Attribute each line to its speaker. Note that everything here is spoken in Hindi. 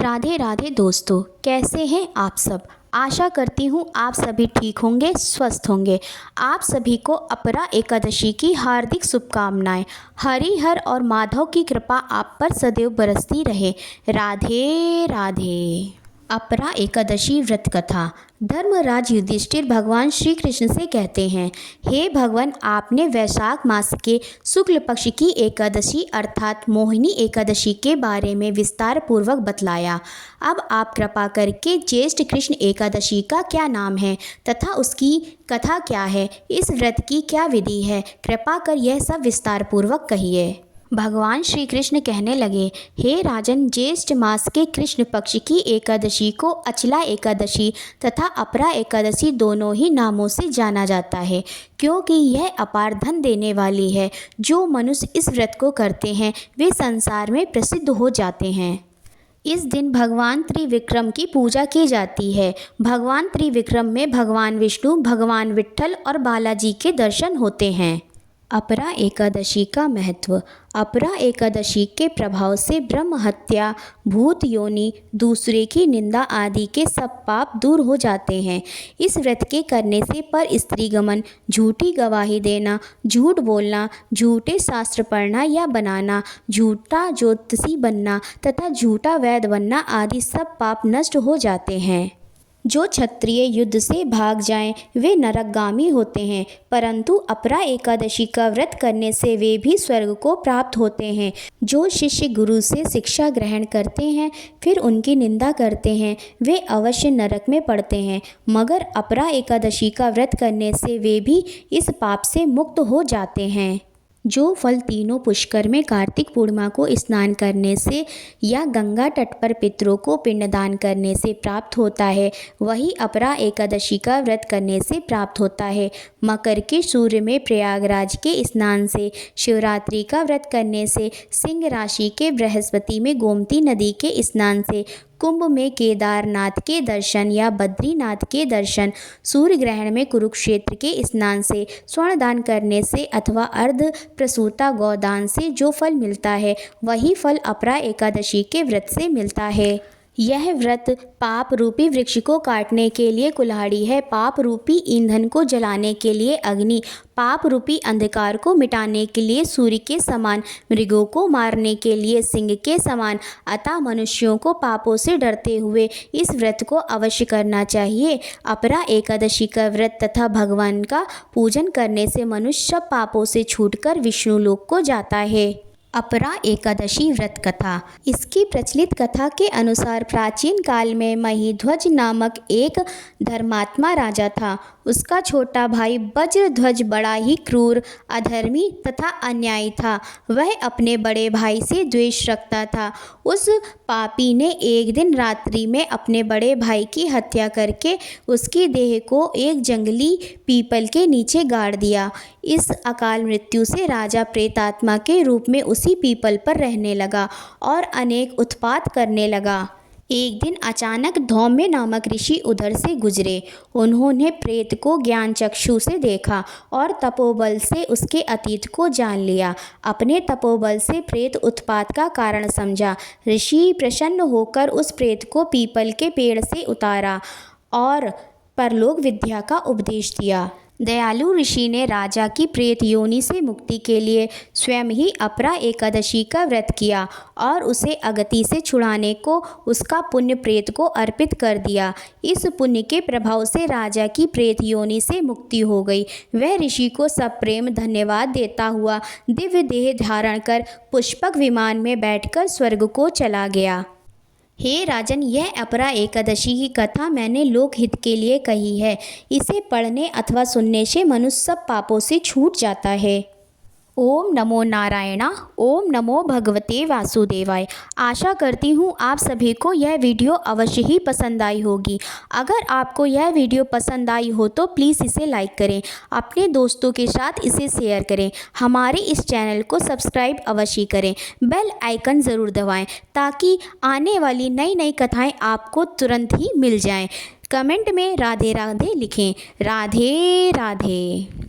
Speaker 1: राधे राधे दोस्तों, कैसे हैं आप सब। आशा करती हूँ आप सभी ठीक होंगे, स्वस्थ होंगे। आप सभी को अपरा एकादशी की हार्दिक शुभकामनाएं। हरिहर और माधव की कृपा आप पर सदैव बरसती रहे। राधे राधे। अपरा एकादशी व्रत कथा। धर्मराज युधिष्ठिर भगवान श्री कृष्ण से कहते हैं, हे भगवान, आपने वैशाख मास के शुक्ल पक्ष की एकादशी अर्थात मोहिनी एकादशी के बारे में विस्तार पूर्वक बतलाया। अब आप कृपा करके ज्येष्ठ कृष्ण एकादशी का क्या नाम है तथा उसकी कथा क्या है, इस व्रत की क्या विधि है, कृपा कर यह सब विस्तार पूर्वक कहिए। भगवान श्री कृष्ण कहने लगे, हे राजन, ज्येष्ठ मास के कृष्ण पक्ष की एकादशी को अचला एकादशी तथा अपरा एकादशी दोनों ही नामों से जाना जाता है, क्योंकि यह अपार धन देने वाली है। जो मनुष्य इस व्रत को करते हैं वे संसार में प्रसिद्ध हो जाते हैं। इस दिन भगवान त्रिविक्रम की पूजा की जाती है। भगवान त्रिविक्रम में भगवान विष्णु, भगवान विट्ठल और बालाजी के दर्शन होते हैं। अपरा एकादशी का महत्व। अपरा एकादशी के प्रभाव से ब्रह्म हत्या, भूत योनि, दूसरे की निंदा आदि के सब पाप दूर हो जाते हैं। इस व्रत के करने से पर स्त्री गमन, झूठी गवाही देना, झूठ बोलना, झूठे शास्त्र पढ़ना या बनाना, झूठा ज्योतिषी बनना तथा झूठा वैद्य बनना आदि सब पाप नष्ट हो जाते हैं। जो क्षत्रिय युद्ध से भाग जाएं वे नरकगामी होते हैं, परंतु अपरा एकादशी का व्रत करने से वे भी स्वर्ग को प्राप्त होते हैं। जो शिष्य गुरु से शिक्षा ग्रहण करते हैं फिर उनकी निंदा करते हैं वे अवश्य नरक में पड़ते हैं, मगर अपरा एकादशी का व्रत करने से वे भी इस पाप से मुक्त हो जाते हैं। जो फल तीनों पुष्कर में कार्तिक पूर्णिमा को स्नान करने से या गंगा तट पर पितरों को पिंडदान करने से प्राप्त होता है, वही अपरा एकादशी का व्रत करने से प्राप्त होता है। मकर के सूर्य में प्रयागराज के स्नान से, शिवरात्रि का व्रत करने से, सिंह राशि के बृहस्पति में गोमती नदी के स्नान से, कुंभ में केदारनाथ के दर्शन या बद्रीनाथ के दर्शन, सूर्य ग्रहण में कुरुक्षेत्र के स्नान से, स्वर्ण दान करने से अथवा अर्ध प्रसूता गौदान से जो फल मिलता है वही फल अपरा एकादशी के व्रत से मिलता है। यह व्रत पाप रूपी वृक्ष को काटने के लिए कुल्हाड़ी है, पाप रूपी ईंधन को जलाने के लिए अग्नि, पाप रूपी अंधकार को मिटाने के लिए सूर्य के समान, मृगों को मारने के लिए सिंह के समान। अतः मनुष्यों को पापों से डरते हुए इस व्रत को अवश्य करना चाहिए। अपरा एकादशी का व्रत तथा भगवान का पूजन करने से मनुष्य सब पापों से छूटकर विष्णु लोक को जाता है। अपरा एकादशी व्रत कथा। इसकी प्रचलित कथा के अनुसार प्राचीन काल में महिध्वज नामक एक धर्मात्मा राजा था। उसका छोटा भाई वज्रध्वज बड़ा ही क्रूर, अधर्मी तथा अन्यायी था। वह अपने बड़े भाई से द्वेष रखता था। उस पापी ने एक दिन रात्रि में अपने बड़े भाई की हत्या करके उसकी देह को एक जंगली पीपल के नीचे गाड़ दिया। इस अकाल मृत्यु से राजा प्रेतात्मा के रूप में उसी पीपल पर रहने लगा और अनेक उत्पात करने लगा। एक दिन अचानक धौम्य नामक ऋषि उधर से गुजरे। उन्होंने प्रेत को ज्ञान चक्षु से देखा और तपोबल से उसके अतीत को जान लिया। अपने तपोबल से प्रेत उत्पात का कारण समझा। ऋषि प्रसन्न होकर उस प्रेत को पीपल के पेड़ से उतारा और परलोक विद्या का उपदेश दिया। दयालु ऋषि ने राजा की प्रेत योनि से मुक्ति के लिए स्वयं ही अपरा एकादशी का व्रत किया और उसे अगति से छुड़ाने को उसका पुण्य प्रेत को अर्पित कर दिया। इस पुण्य के प्रभाव से राजा की प्रेत योनि से मुक्ति हो गई। वह ऋषि को सब प्रेम धन्यवाद देता हुआ दिव्य देह धारण कर पुष्पक विमान में बैठकर स्वर्ग को चला गया। हे राजन, यह अपरा एकादशी की कथा मैंने लोकहित के लिए कही है। इसे पढ़ने अथवा सुनने से मनुष्य सब पापों से छूट जाता है। ओम नमो नारायणा। ओम नमो भगवते वासुदेवाय। आशा करती हूँ आप सभी को यह वीडियो अवश्य ही पसंद आई होगी। अगर आपको यह वीडियो पसंद आई हो तो प्लीज़ इसे लाइक करें, अपने दोस्तों के साथ इसे शेयर करें, हमारे इस चैनल को सब्सक्राइब अवश्य करें, बेल आइकन ज़रूर दबाएं ताकि आने वाली नई नई कथाएँ आपको तुरंत ही मिल जाएँ। कमेंट में राधे राधे लिखें। राधे राधे।